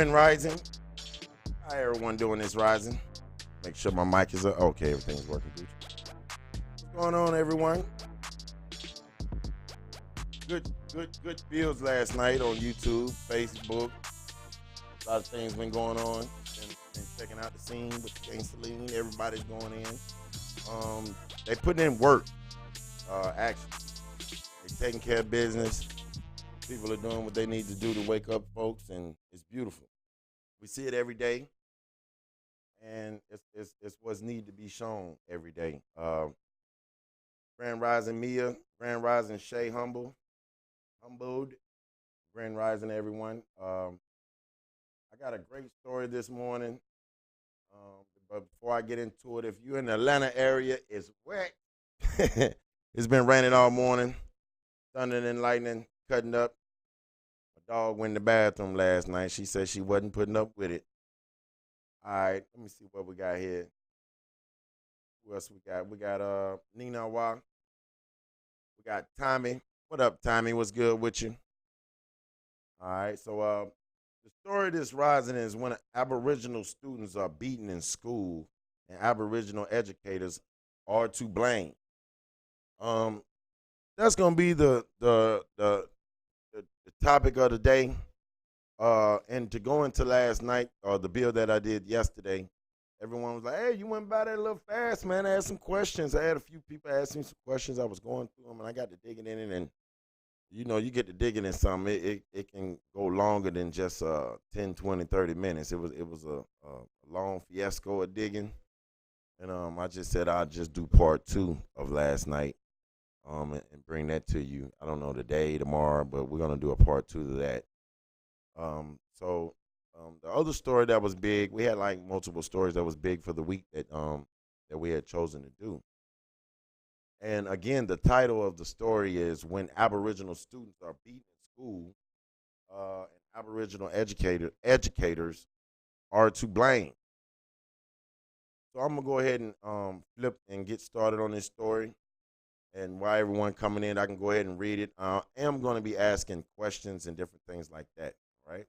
Grand Rising. How everyone doing this rising? Make sure my mic is up. Okay, everything's working good. What's going on, everyone? Good builds last night on YouTube, Facebook. A lot of things been going on. Been checking out the scene with Gangster-Lean. Everybody's going in. They putting in work. Action. They taking care of business. People are doing what they need to do to wake up folks, and it's beautiful. We see it every day, and it's what's need to be shown every day. Grand Rising Mia, Grand Rising Shay Humbled, Grand Rising everyone. I got a great story this morning, but before I get into it, if you're in the Atlanta area, it's wet. It's been raining all morning, thunder and lightning, cutting up. My dog went in the bathroom last night. She said she wasn't putting up with it. All right, let me see what we got here. Who else we got? We got Nina Wa. We got Tommy. What up, Tommy? What's good with you? All right, so the story of this rising is when Aboriginal students are beaten in school and Aboriginal educators are to blame. That's gonna be the topic of the day. And to go into last night, or the bill that I did yesterday, everyone was like, "Hey, you went by that a little fast, man." I had some questions. I had a few people ask me some questions. I was going through them, and I got to digging in it. And you get to digging in something. It can go longer than just 10, 20, 30 minutes. It was a long fiasco of digging, and I just said I'd just do part two of last night, and bring that to you. I don't know the day tomorrow, but we're gonna do a part two of that. So the other story that was big, we had like multiple stories that was big for the week that we had chosen to do. And again, the title of the story is when Aboriginal students are beaten in school, and Aboriginal educators are to blame. So I'm gonna go ahead and flip and get started on this story. And while everyone coming in, I can go ahead and read it. I am going to be asking questions and different things like that. Right.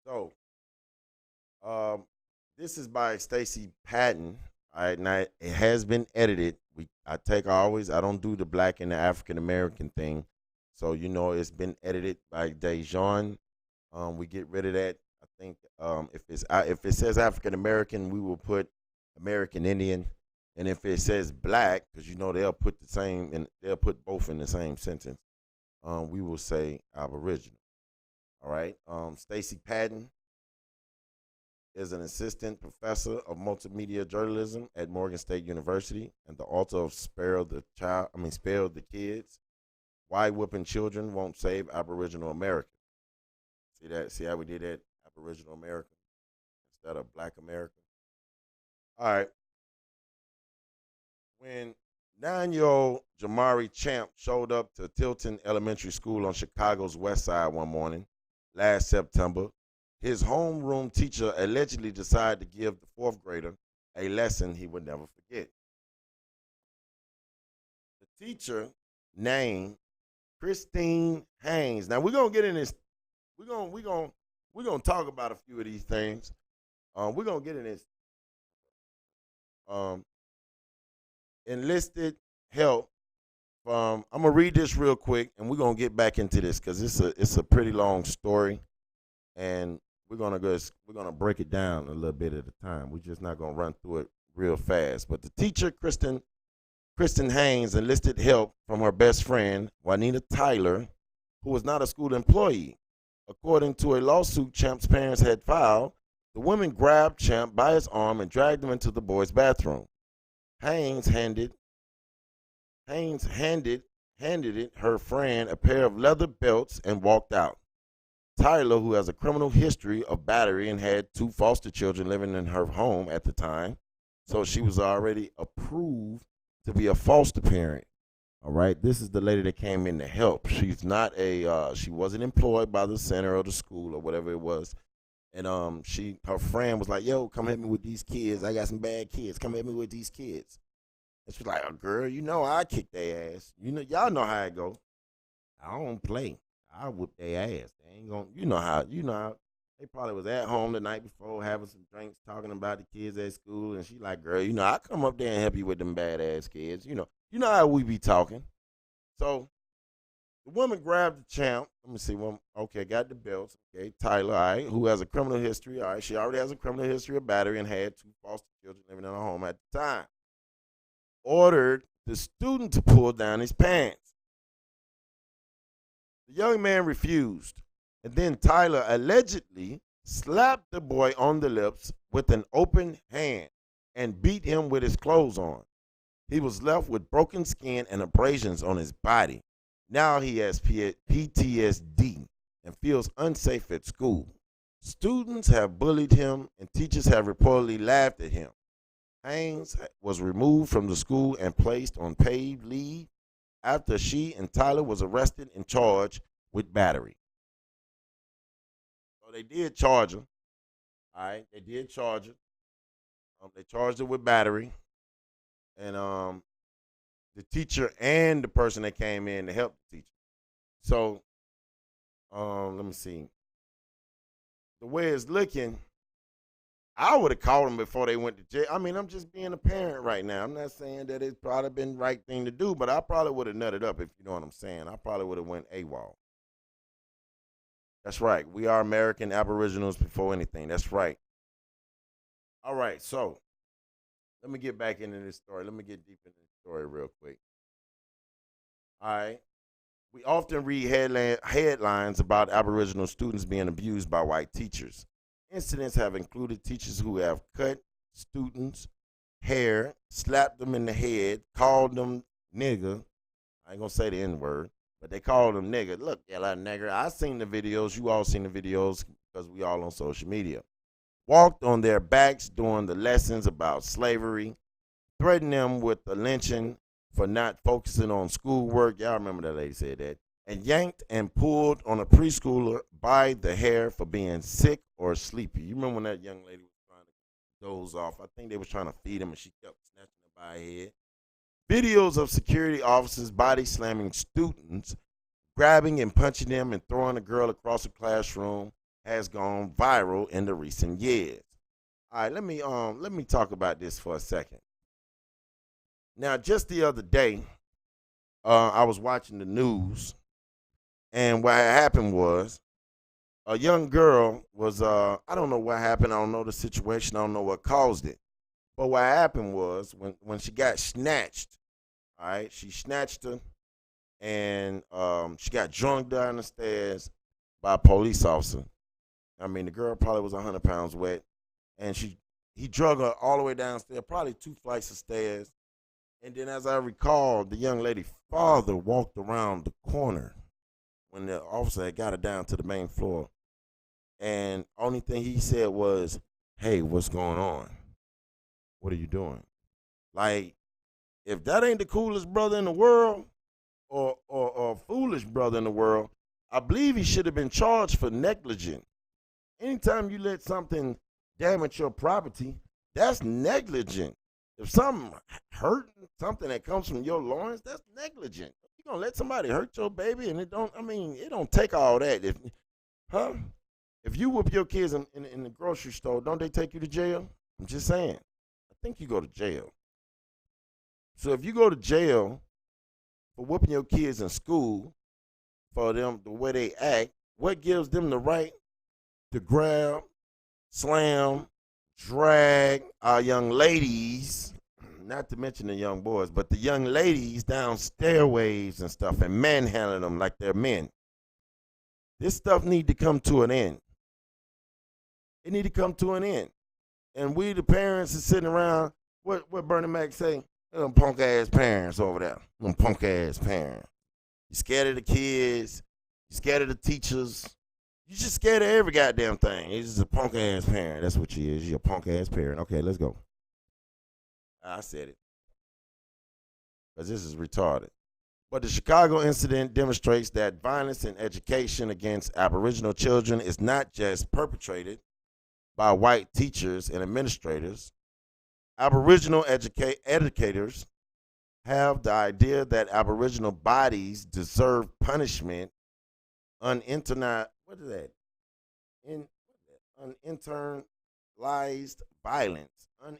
So, this is by T.C.B. All right, now it has been edited. I don't do the black and the African American thing, so it's been edited by Dejan. We get rid of that. I think if it says African American, we will put American Indian, and if it says black, because they'll put the same and they'll put both in the same sentence, we will say Aboriginal. All right. Stacey Patton is an assistant professor of multimedia journalism at Morgan State University and the author of Spare the Kids. Why Whipping Children Won't Save Aboriginal America. See that? See how we did that? Aboriginal America instead of Black America. All right. When 9-year-old Jamari Champ showed up to Tilton Elementary School on Chicago's West Side one morning last September, his homeroom teacher allegedly decided to give the fourth grader a lesson he would never forget. The teacher named Christine Haynes. Now we're gonna get in this. We're gonna talk about a few of these things. We're gonna get in this. Enlisted help from. I'm gonna read this real quick, and we're gonna get back into this because it's a pretty long story, and we're gonna break it down a little bit at a time. We're just not gonna run through it real fast. But the teacher, Kristen Haynes, enlisted help from her best friend, Juanita Tyler, who was not a school employee. According to a lawsuit Champ's parents had filed, the woman grabbed Champ by his arm and dragged him into the boys' bathroom. Haynes handed it her friend a pair of leather belts and walked out. Tyler, who has a criminal history of battery and had 2 foster children living in her home at the time, so she was already approved to be a foster parent. All right, this is the lady that came in to help. She's not she wasn't employed by the center or the school or whatever it was. And her friend was like, "Yo, come help me with these kids. I got some bad kids. Come help me with these kids." And she's like, "Oh, girl, I kick their ass. Y'all know how it go. I don't play. I whoop their ass. They ain't gonna, you know how They probably was at home the night before having some drinks, talking about the kids at school, and she like, girl, I come up there and help you with them badass kids. You know how we be talking. So the woman grabbed the champ. Let me see. Well, okay, got the belts. Okay, Tyler, all right, who has a criminal history. All right, she already has a criminal history of battery and had 2 foster children living in her home at the time. Ordered the student to pull down his pants. The young man refused. And then Tyler allegedly slapped the boy on the lips with an open hand and beat him with his clothes on. He was left with broken skin and abrasions on his body. Now he has PTSD and feels unsafe at school. Students have bullied him and teachers have reportedly laughed at him. Haynes was removed from the school and placed on paid leave after she and Tyler was arrested and charged with battery. So they did charge her. All right, they did charge her. They charged her with battery, and the teacher and the person that came in to help the teacher. So, let me see. The way it's looking, I would have called them before they went to jail. I mean, I'm just being a parent right now. I'm not saying that it's probably been the right thing to do, but I probably would have nutted up, if you know what I'm saying. I probably would have went AWOL. That's right. We are American Aboriginals before anything. That's right. All right, so let me get back into this story. Let me get deep into this story real quick. All right. We often read headlines about Aboriginal students being abused by white teachers. Incidents have included teachers who have cut students' hair, slapped them in the head, called them nigger. I ain't gonna say the N word, but they called them nigger. Look, yellow nigger. I seen the videos. You all seen the videos because we all on social media. Walked on their backs during the lessons about slavery, threatened them with the lynching for not focusing on schoolwork. Y'all remember that lady said that. And yanked and pulled on a preschooler by the hair for being sick or sleepy. You remember when that young lady was trying to doze off? I think they was trying to feed him and she kept snatching her by her head. Videos of security officers body slamming students, grabbing and punching them and throwing a girl across the classroom has gone viral in the recent years. All right, let me talk about this for a second. Now, just the other day, I was watching the news, and what happened was a young girl was I don't know what happened. I don't know the situation. I don't know what caused it. But what happened was when she got snatched, all right, she snatched her, and she got drunk down the stairs by a police officer. I mean, the girl probably was 100 pounds wet, and he drug her all the way downstairs, probably 2 flights of stairs. And then, as I recall, the young lady's father walked around the corner when the officer had got her down to the main floor. And only thing he said was, "Hey, what's going on? What are you doing?" Like, if that ain't the coolest brother in the world, or foolish brother in the world, I believe he should have been charged for negligence. Anytime you let something damage your property, that's negligent. If something hurt, something that comes from your loins, that's negligent. You gonna let somebody hurt your baby, and it don't take all that. If you whoop your kids in the grocery store, don't they take you to jail? I'm just saying. I think you go to jail. So if you go to jail for whooping your kids in school for them the way they act, what gives them the right to grab, slam, drag our young ladies, not to mention the young boys, but the young ladies down stairways and stuff and manhandle them like they're men? This stuff need to come to an end. It need to come to an end. And we, the parents, are sitting around. What Bernie Mac say? Them punk ass parents over there. Them punk ass parents. You scared of the kids. You scared of the teachers. You just scared of every goddamn thing. He's just a punk ass parent. That's what she is. You're a punk ass parent. Okay, let's go. I said it. Because this is retarded. But the Chicago incident demonstrates that violence in education against Aboriginal children is not just perpetrated by white teachers and administrators. Aboriginal educators have the idea that Aboriginal bodies deserve punishment what is that? uninternalized violence, un,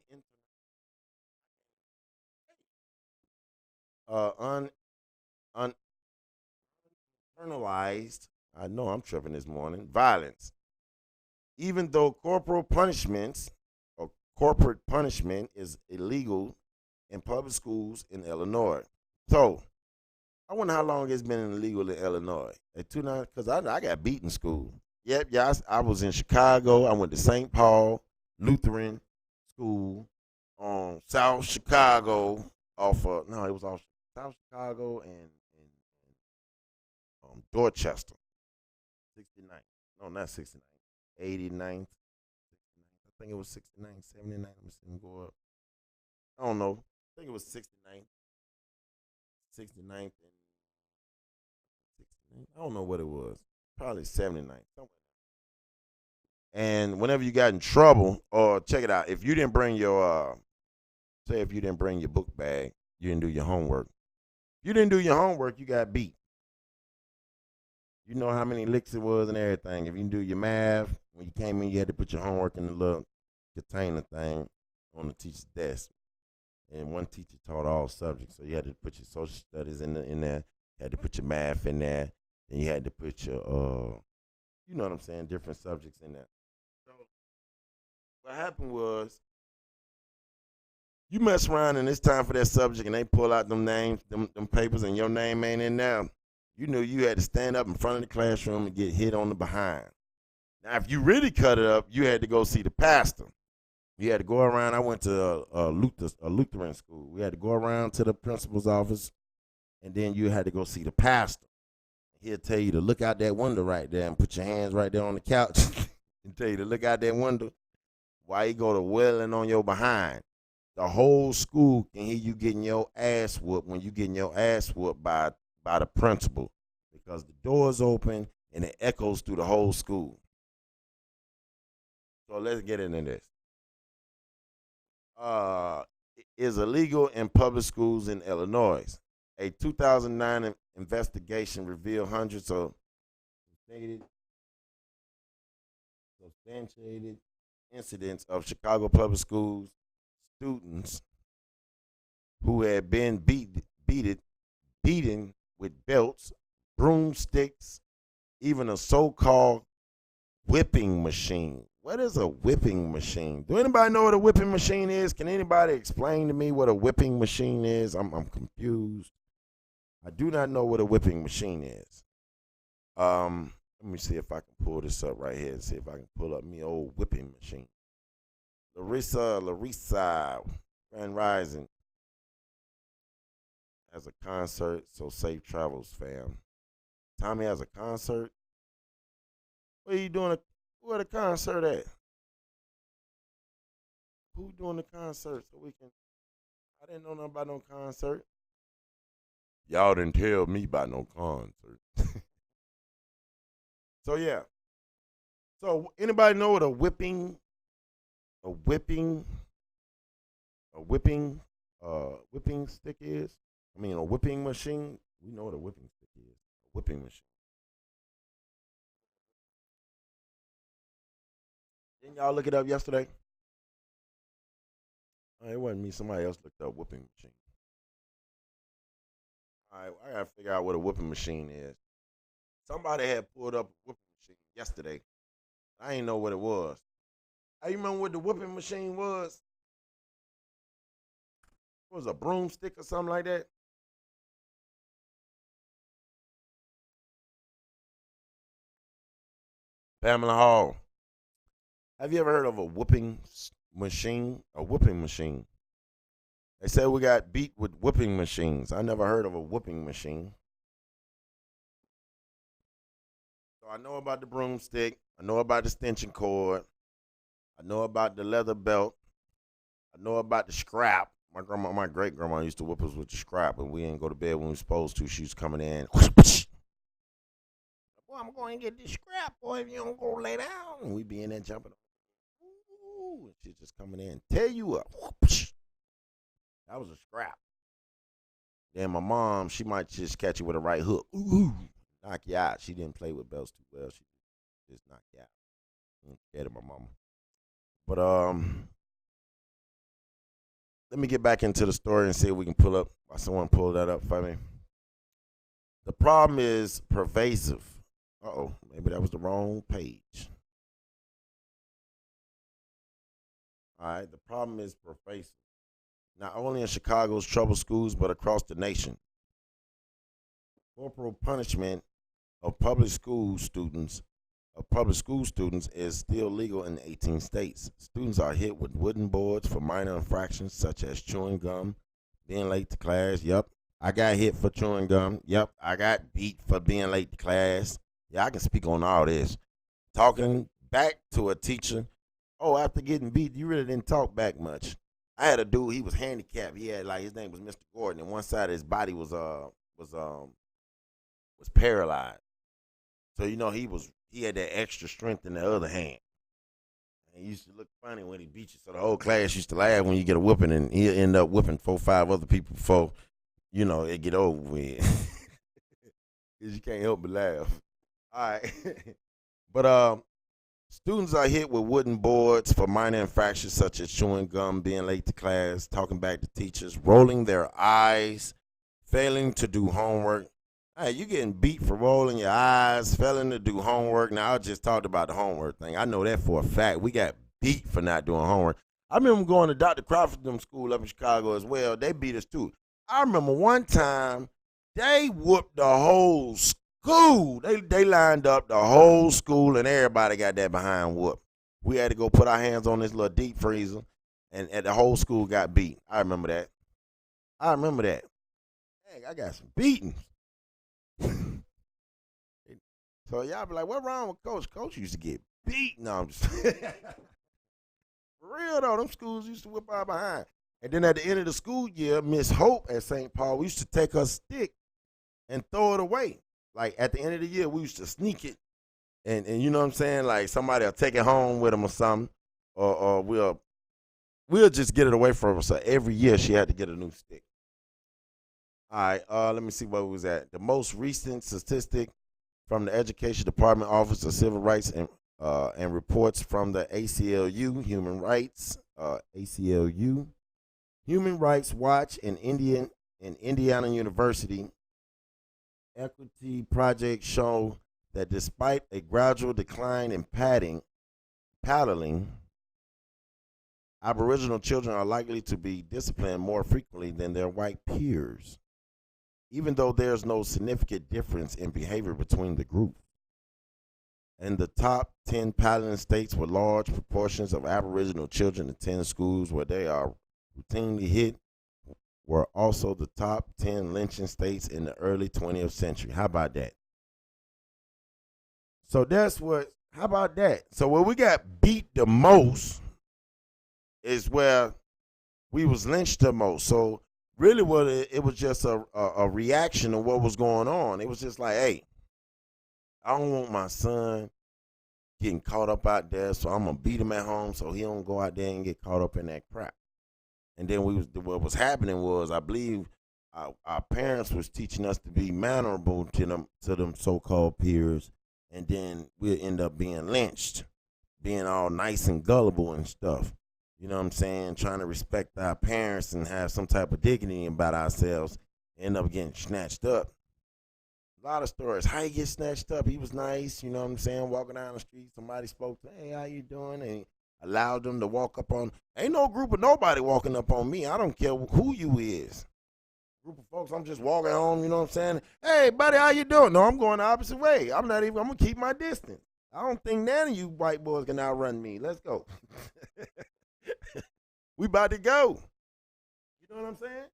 uninternalized. I know I'm tripping this morning. Violence, even though corporal punishments or corporate punishment is illegal in public schools in Illinois. So I wonder how long it's been illegal in Illinois. At 2 9, because I got beat in school. Yep, yeah, I was in Chicago. I went to St. Paul Lutheran School on South Chicago off of, no, it was off South Chicago and Dorchester, 69. No, not 69. 89. I think it was 69, 79. Let me see them go up. I don't know. I think it was 69, 69th and 69. I don't know what it was. Probably 79. And whenever you got in trouble, or check it out, if you didn't bring your, say if you didn't bring your book bag, you didn't do your homework. If you didn't do your homework, you got beat. You know how many licks it was and everything. If you didn't do your math, when you came in, you had to put your homework in the little container thing on the teacher's desk. And one teacher taught all subjects, so you had to put your social studies in there. You had to put your math in there, and you had to put your you know what I'm saying, different subjects in there. So what happened was you mess around and it's time for that subject, and they pull out them names, them papers, and your name ain't in there. You knew you had to stand up in front of the classroom and get hit on the behind. Now, if you really cut it up, you had to go see the pastor. You had to go around. I went to a Lutheran school. We had to go around to the principal's office, and then you had to go see the pastor. He'll tell you to look out that window right there and put your hands right there on the couch and tell you to look out that window while you go to wailing on your behind. The whole school can hear you getting your ass whooped when you getting your ass whooped by the principal, because the door's open and it echoes through the whole school. So let's get into this. Uh, is illegal in public schools in Illinois. A 2009 investigation revealed hundreds of substantiated incidents of Chicago public schools students who had been beaten with belts, broomsticks, even a so-called whipping machine. What is a whipping machine? Do anybody know what a whipping machine is? Can anybody explain to me what a whipping machine is? I'm confused. I do not know what a whipping machine is. Let me see if I can pull this up right here and see if I can pull up me old whipping machine. Larissa, Grand Rising has a concert, so safe travels, fam. Tommy has a concert. What are you doing? Where the concert at? Who doing the concert so we can? I didn't know nothing about no concert. Y'all didn't tell me about no concert. So yeah. So anybody know what a whipping whipping stick is? I mean, a whipping machine. We know what a whipping stick is. A whipping machine. Didn't y'all look it up yesterday? Oh, it wasn't me. Somebody else looked up whipping machine. All right, I gotta figure out what a whipping machine is. Somebody had pulled up a whipping machine yesterday. I didn't know what it was. I remember what the whipping machine was. It was a broomstick or something like that. Pamela Hall. Have you ever heard of a whooping machine? A whooping machine. They say we got beat with whooping machines. I never heard of a whooping machine. So I know about the broomstick. I know about the extension cord. I know about the leather belt. I know about the scrap. My great grandma used to whip us with the scrap, and we didn't go to bed when we were supposed to. She was coming in. Boy, I'm going to get this scrap, boy, if you don't go lay down. And we be in there jumping. Ooh, and she's just coming in. Tear you up. That was a scrap. Then my mom, she might just catch you with a right hook. Ooh, knock you out. She didn't play with belts too well. She just knocked you out. Scared of my mama. But let me get back into the story and see if we can pull up. Someone pull that up for me. The problem is pervasive. Oh, maybe that was the wrong page. All right, the problem is pervasive. Not only in Chicago's troubled schools, but across the nation. Corporal punishment of public school students is still legal in 18 states. Students are hit with wooden boards for minor infractions such as chewing gum, being late to class. Yep, I got hit for chewing gum. Yep, I got beat for being late to class. Yeah, I can speak on all this. Talking back to a teacher. Oh, after getting beat, you really didn't talk back much. I had a dude. He was handicapped. He had like his name was Mr. Gordon, and one side of his body was was paralyzed. So he had that extra strength in the other hand. And he used to look funny when he beat you. So the whole class used to laugh when you get a whooping, and he'll end up whooping 4, 5 other people before it get over with. Cause you can't help but laugh. All right, but students are hit with wooden boards for minor infractions such as chewing gum, being late to class, talking back to teachers, rolling their eyes, failing to do homework. Hey, you getting beat for rolling your eyes, failing to do homework. Now, I just talked about the homework thing. I know that for a fact. We got beat for not doing homework. I remember going to Dr. Crawford them school up in Chicago as well. They beat us too. I remember one time they whooped the whole school. They lined up the whole school and everybody got that behind whoop. We had to go put our hands on this little deep freezer and the whole school got beat. I remember that. I remember that. Dang, I got some beatings. So y'all be like, what wrong with Coach? Coach used to get beat. No, I'm just for real though. Them schools used to whip our behind. And then at the end of the school year, Miss Hope at St. Paul, we used to take her stick and throw it away. Like at the end of the year, we used to sneak it, and you know what I'm saying? Like somebody will take it home with them or something, or we'll just get it away from her. So every year she had to get a new stick. All right, let me see where we was at. The most recent statistic from the Education Department Office of Civil Rights and reports from the ACLU Human Rights Watch and Indiana University Equity Project show that despite a gradual decline in paddling, Aboriginal children are likely to be disciplined more frequently than their white peers, even though there's no significant difference in behavior between the groups. In the top 10 paddling states with large proportions of Aboriginal children attend schools where they are routinely hit were also the top 10 lynching states in the early 20th century. How about that? So how about that? So where we got beat the most is where we was lynched the most. So really what it was just a reaction to what was going on. It was just like, hey, I don't want my son getting caught up out there, so I'm gonna beat him at home so he don't go out there and get caught up in that crap. And then what was happening was, I believe our parents was teaching us to be mannerable to them so-called peers, and then we'll end up being lynched, being all nice and gullible and stuff. You know what I'm saying? Trying to respect our parents and have some type of dignity about ourselves, end up getting snatched up. A lot of stories. How he get snatched up? He was nice, you know what I'm saying? Walking down the street, somebody spoke to, hey, how you doing? And allowed them to walk up on. Ain't no group of nobody walking up on me. I don't care who you is. Group of folks, I'm just walking home, you know what I'm saying? Hey, buddy, how you doing? No, I'm going the opposite way. I'm gonna keep my distance. I don't think none of you white boys can outrun me. Let's go. We about to go. You know what I'm saying?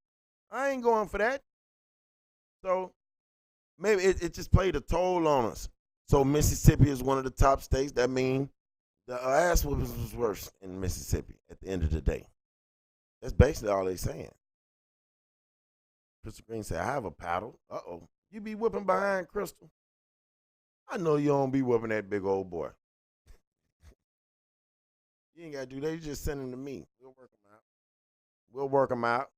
I ain't going for that. So maybe it just played a toll on us. So Mississippi is one of the top states. That means the ass whoopings was worse in Mississippi at the end of the day. That's basically all they saying. Crystal Green said, I have a paddle. Uh-oh. You be whipping behind Crystal? I know you don't be whipping that big old boy. You ain't got to do that. You just send him to me. We'll work him out. We'll work him out.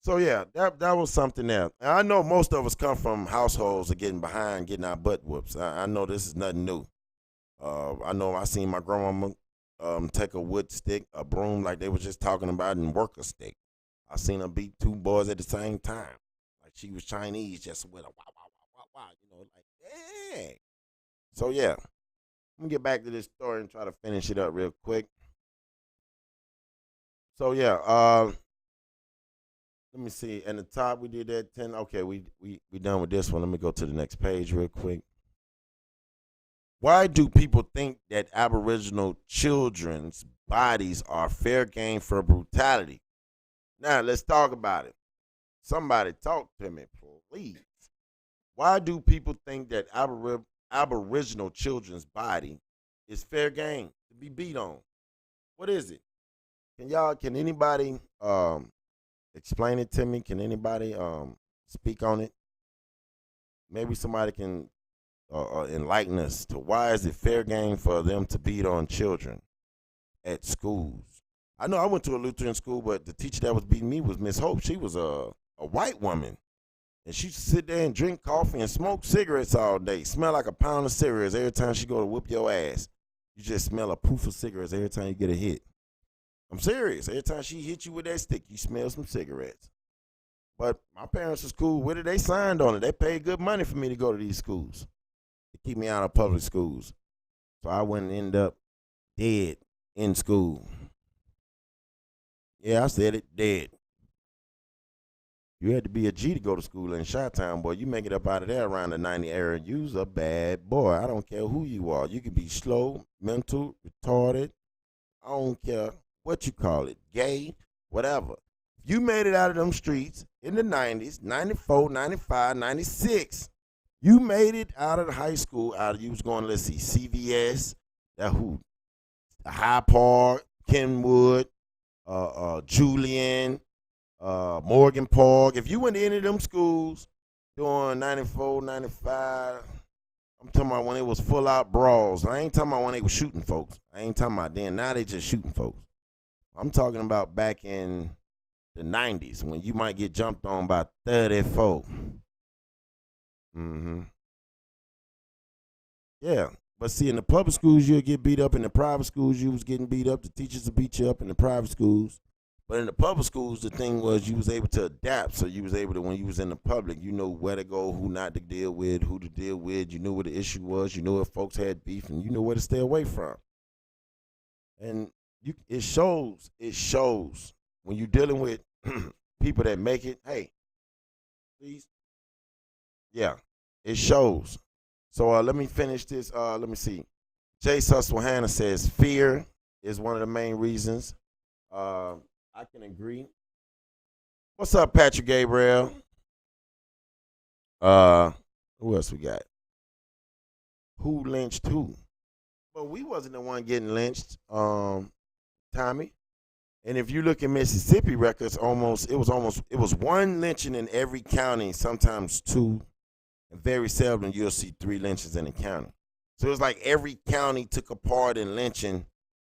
So yeah, that was something there. And I know most of us come from households of getting behind, getting our butt whoops. I know this is nothing new. I know I seen my grandmama take a wood stick, a broom, like they was just talking about, and work a stick. I seen her beat two boys at the same time, like she was Chinese, just with a wow, wow, wow, wow, wow. Like yeah. So yeah, let me get back to this story and try to finish it up real quick. So yeah, let me see. And the top we did that 10. Okay, we done with this one. Let me go to the next page real quick. Why do people think that Aboriginal children's bodies are fair game for brutality? Now let's talk about it. Somebody talk to me, please. Why do people think that Aboriginal children's body is fair game to be beat on? What is it? Can anybody explain it to me? Can anybody speak on it? Maybe somebody can enlighten us to why is it fair game for them to beat on children at schools? I know I went to a Lutheran school, but the teacher that was beating me was Miss Hope. She was a white woman. And she used to sit there and drink coffee and smoke cigarettes all day. Smell like a pound of cigarettes every time she go to whoop your ass. You just smell a poof of cigarettes every time you get a hit. I'm serious. Every time she hit you with that stick, you smell some cigarettes. But my parents was cool with it. They signed on it. They paid good money for me to go to these schools to keep me out of public schools. So I wouldn't end up dead in school. Yeah, I said it, dead. You had to be a G to go to school in Chi-Town, boy. You make it up out of there around the 90 area, you's a bad boy. I don't care who you are. You could be slow, mental, retarded. I don't care what you call it, gay, whatever. If you made it out of them streets in the 90s, 94, 95, 96, you made it out of the high school, out of you was going, let's see, CVS, that who? High Park, Kenwood, Julian, Morgan Park. If you went to any of them schools during 94, 95, I'm talking about when it was full out brawls. I ain't talking about when they was shooting folks. I ain't talking about then. Now they just shooting folks. I'm talking about back in the 90s when you might get jumped on by 34. Mm-hmm. Yeah. But see, in the public schools, you'll get beat up. In the private schools, you was getting beat up. The teachers will beat you up in the private schools. But in the public schools, the thing was you was able to adapt. So you was able to, when you was in the public, you know where to go, who not to deal with, who to deal with. You knew what the issue was. You knew if folks had beef, and you knew where to stay away from. And it shows. It shows when you're dealing with people that make it. Hey, please. Yeah, it shows. So let me finish this. Let me see. Jay Susquehanna says fear is one of the main reasons. Uh, I can agree. What's up, Patrick Gabriel? Uh, who else we got? Who lynched who? Well, we wasn't the one getting lynched, Tommy. And if you look at Mississippi records, it was one lynching in every county, sometimes two, and very seldom you'll see three lynchings in a county. So it was like every county took a part in lynching.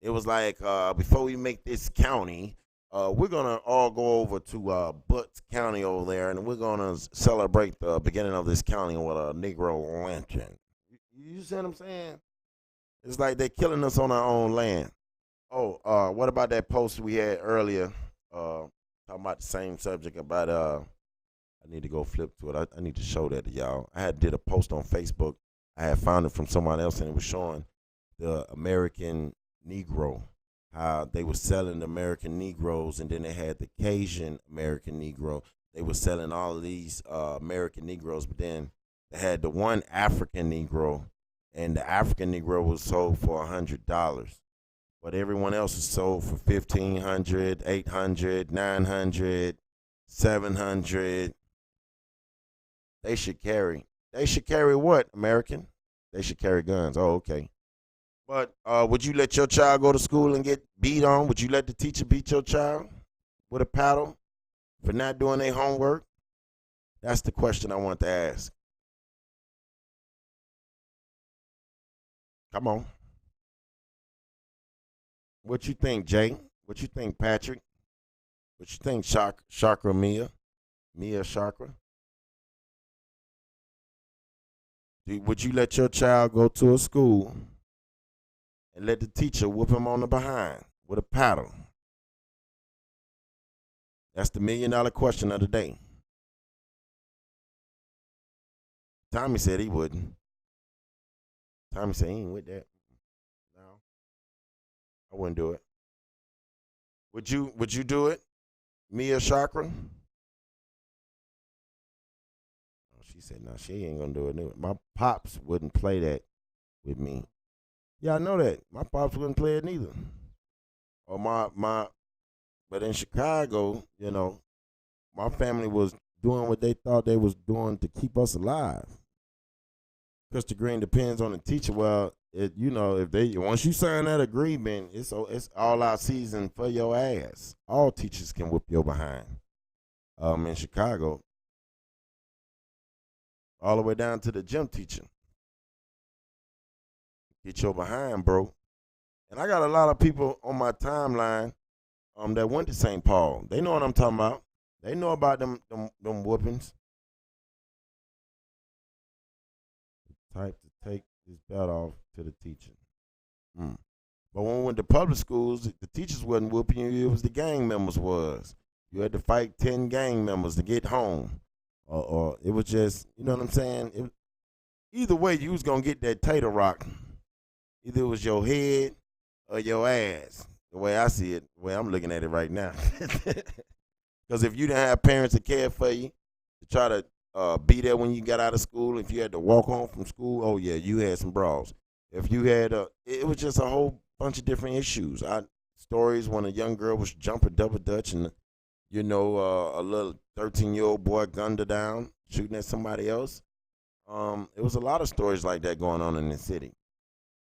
It was like before we make this county, we're gonna all go over to Butts County over there, and we're gonna celebrate the beginning of this county with a Negro lynching. You see what I'm saying? It's like they're killing us on our own land. Oh, what about that post we had earlier? Talking about the same subject about I need to go flip to it. I need to show that to y'all. I had did a post on Facebook. I had found it from someone else, and it was showing the American Negro, how they were selling the American Negroes, and then they had the Cajun American Negro. They were selling all of these American Negroes, but then they had the one African Negro, and the African Negro was sold for $100. But everyone else was sold for 1,500, 800, 900, 700. They should carry. They should carry what, American? They should carry guns. Oh, okay. But would you let your child go to school and get beat on? Would you let the teacher beat your child with a paddle for not doing their homework? That's the question I want to ask. Come on. What you think, Jay? What you think, Patrick? What you think, Chakra Mia Chakra? Would you let your child go to a school and let the teacher whoop him on the behind with a paddle? That's the $1,000,000 question of the day. Tommy said he wouldn't. Tommy said he ain't with that. No, I wouldn't do it. Would you do it, Mia Chakra? Oh, she said no, she ain't gonna do it. My pops wouldn't play that with me. Yeah, I know that. My pops wouldn't play it neither. Or but in Chicago, my family was doing what they thought they was doing to keep us alive. Mr. Green depends on the teacher. Well, if they once you sign that agreement, it's all out season for your ass. All teachers can whip your behind. In Chicago, all the way down to the gym teacher, get your behind, bro. And I got a lot of people on my timeline that went to St. Paul. They know what I'm talking about. They know about them whoopings. Type to take his belt off to the teacher. But when we went to public schools, the teachers wasn't whooping you. It was the gang members was. You had to fight 10 gang members to get home. Or it was just, you know what I'm saying? Either way, you was going to get that tater rock. Either it was your head or your ass. The way I see it, the way I'm looking at it right now. Because if you didn't have parents that cared for you, to try to be there when you got out of school, if you had to walk home from school, oh yeah, you had some brawls. If you had, it was just a whole bunch of different issues. Stories when a young girl was jumping double dutch and, a little 13-year-old boy gunned her down, shooting at somebody else. It was a lot of stories like that going on in the city.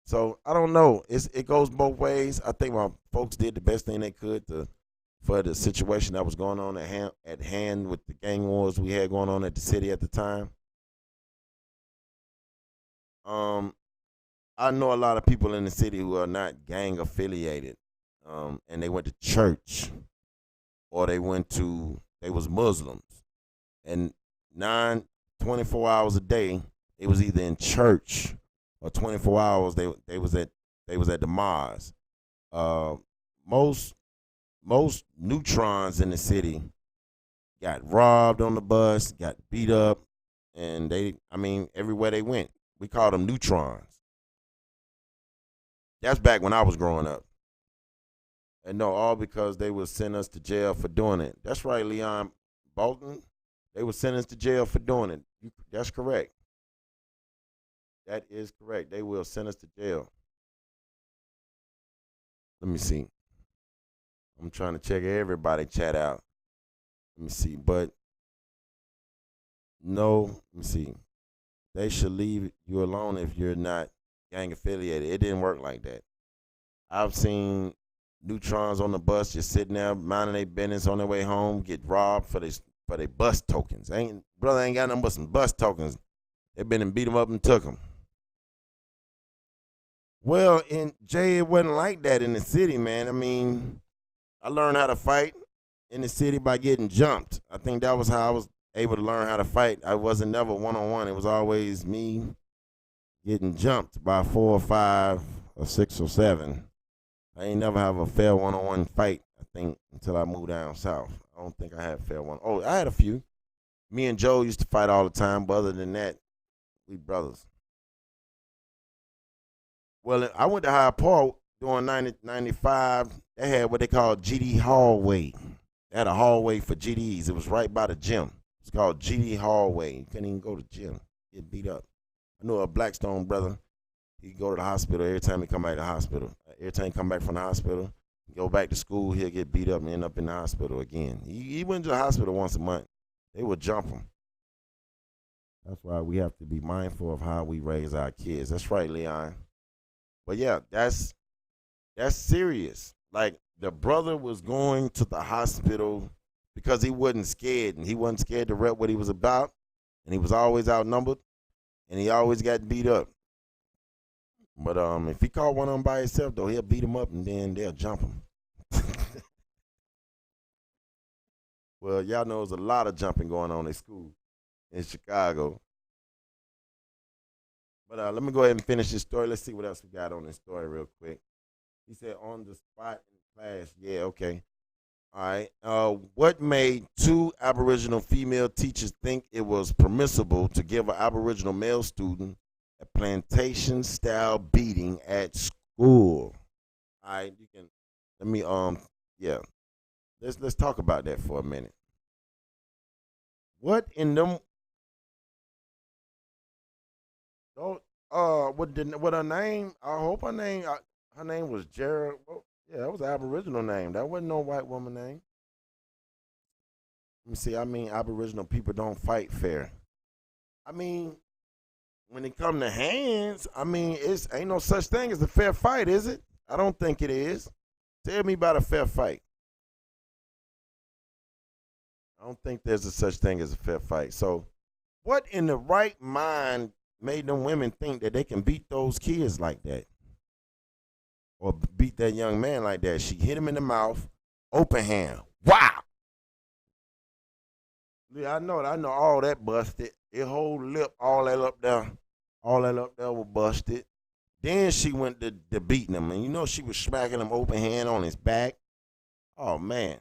So I don't know. It goes both ways. I think my folks did the best thing they could for the situation that was going on at hand with the gang wars we had going on at the city at the time. I know a lot of people in the city who are not gang affiliated, and they went to church, or they was Muslims, and 24 hours a day they was either in church or 24 hours they was at the mosque. Most neutrons in the city got robbed on the bus, got beat up, and everywhere they went, we called them neutrons. That's back when I was growing up. And no, all because they would send us to jail for doing it. That's right, Leon Bolton. They would send us to jail for doing it. That's correct. That is correct. They will send us to jail. Let me see. I'm trying to check everybody chat out. Let me see. But no, let me see. They should leave you alone if you're not gang affiliated. It didn't work like that. I've seen neutrons on the bus just sitting there minding their business on their way home, get robbed for their bus tokens. Brother ain't got nothing but some bus tokens. They been and beat them up and took them. Well, in Jay, it wasn't like that in the city, man. I learned how to fight in the city by getting jumped. I think that was how I was able to learn how to fight. I wasn't never one-on-one. It was always me getting jumped by 4 or 5 or 6 or 7. I ain't never have a fair one-on-one fight, I think, until I moved down south. I don't think I had fair one. Oh, I had a few. Me and Joe used to fight all the time, but other than that, we brothers. Well, I went to Hyde Park during 95. They had what they call GD Hallway. They had a hallway for GDs. It was right by the gym. It's called GD Hallway. You couldn't even go to the gym. Get beat up. I know a Blackstone brother. He'd go to the hospital every time he come back to the hospital. Every time he come back from the hospital, go back to school, he'll get beat up and end up in the hospital again. He went to the hospital once a month. They would jump him. That's why we have to be mindful of how we raise our kids. That's right, Leon. But yeah, that's serious. Like, the brother was going to the hospital because he wasn't scared, and he wasn't scared to rep what he was about, and he was always outnumbered, and he always got beat up. But if he caught one of them by himself, though, he'll beat him up, and then they'll jump him. Well, y'all know there's a lot of jumping going on in school in Chicago. But let me go ahead and finish this story. Let's see what else we got on this story real quick. He said on the spot in class. Yeah, okay. All right. What made two Aboriginal female teachers think it was permissible to give an Aboriginal male student a plantation style beating at school? All right, you can let me yeah. Let's talk about that for a minute. What in them don't what her name? I hope her name was Jared. Well, yeah, that was an Aboriginal name. That wasn't no white woman name. Let me see. I mean, Aboriginal people don't fight fair. I mean, when it come to hands, I mean, it's ain't no such thing as a fair fight, is it? I don't think it is. Tell me about a fair fight. I don't think there's a such thing as a fair fight. So, what in the right mind made them women think that they can beat those kids like that, or beat that young man like that? She hit him in the mouth, open hand. Wow. Yeah, I know it. I know all that busted. It whole lip, all that up there was busted. Then she went to beating him, and you know she was smacking him open hand on his back. Oh man,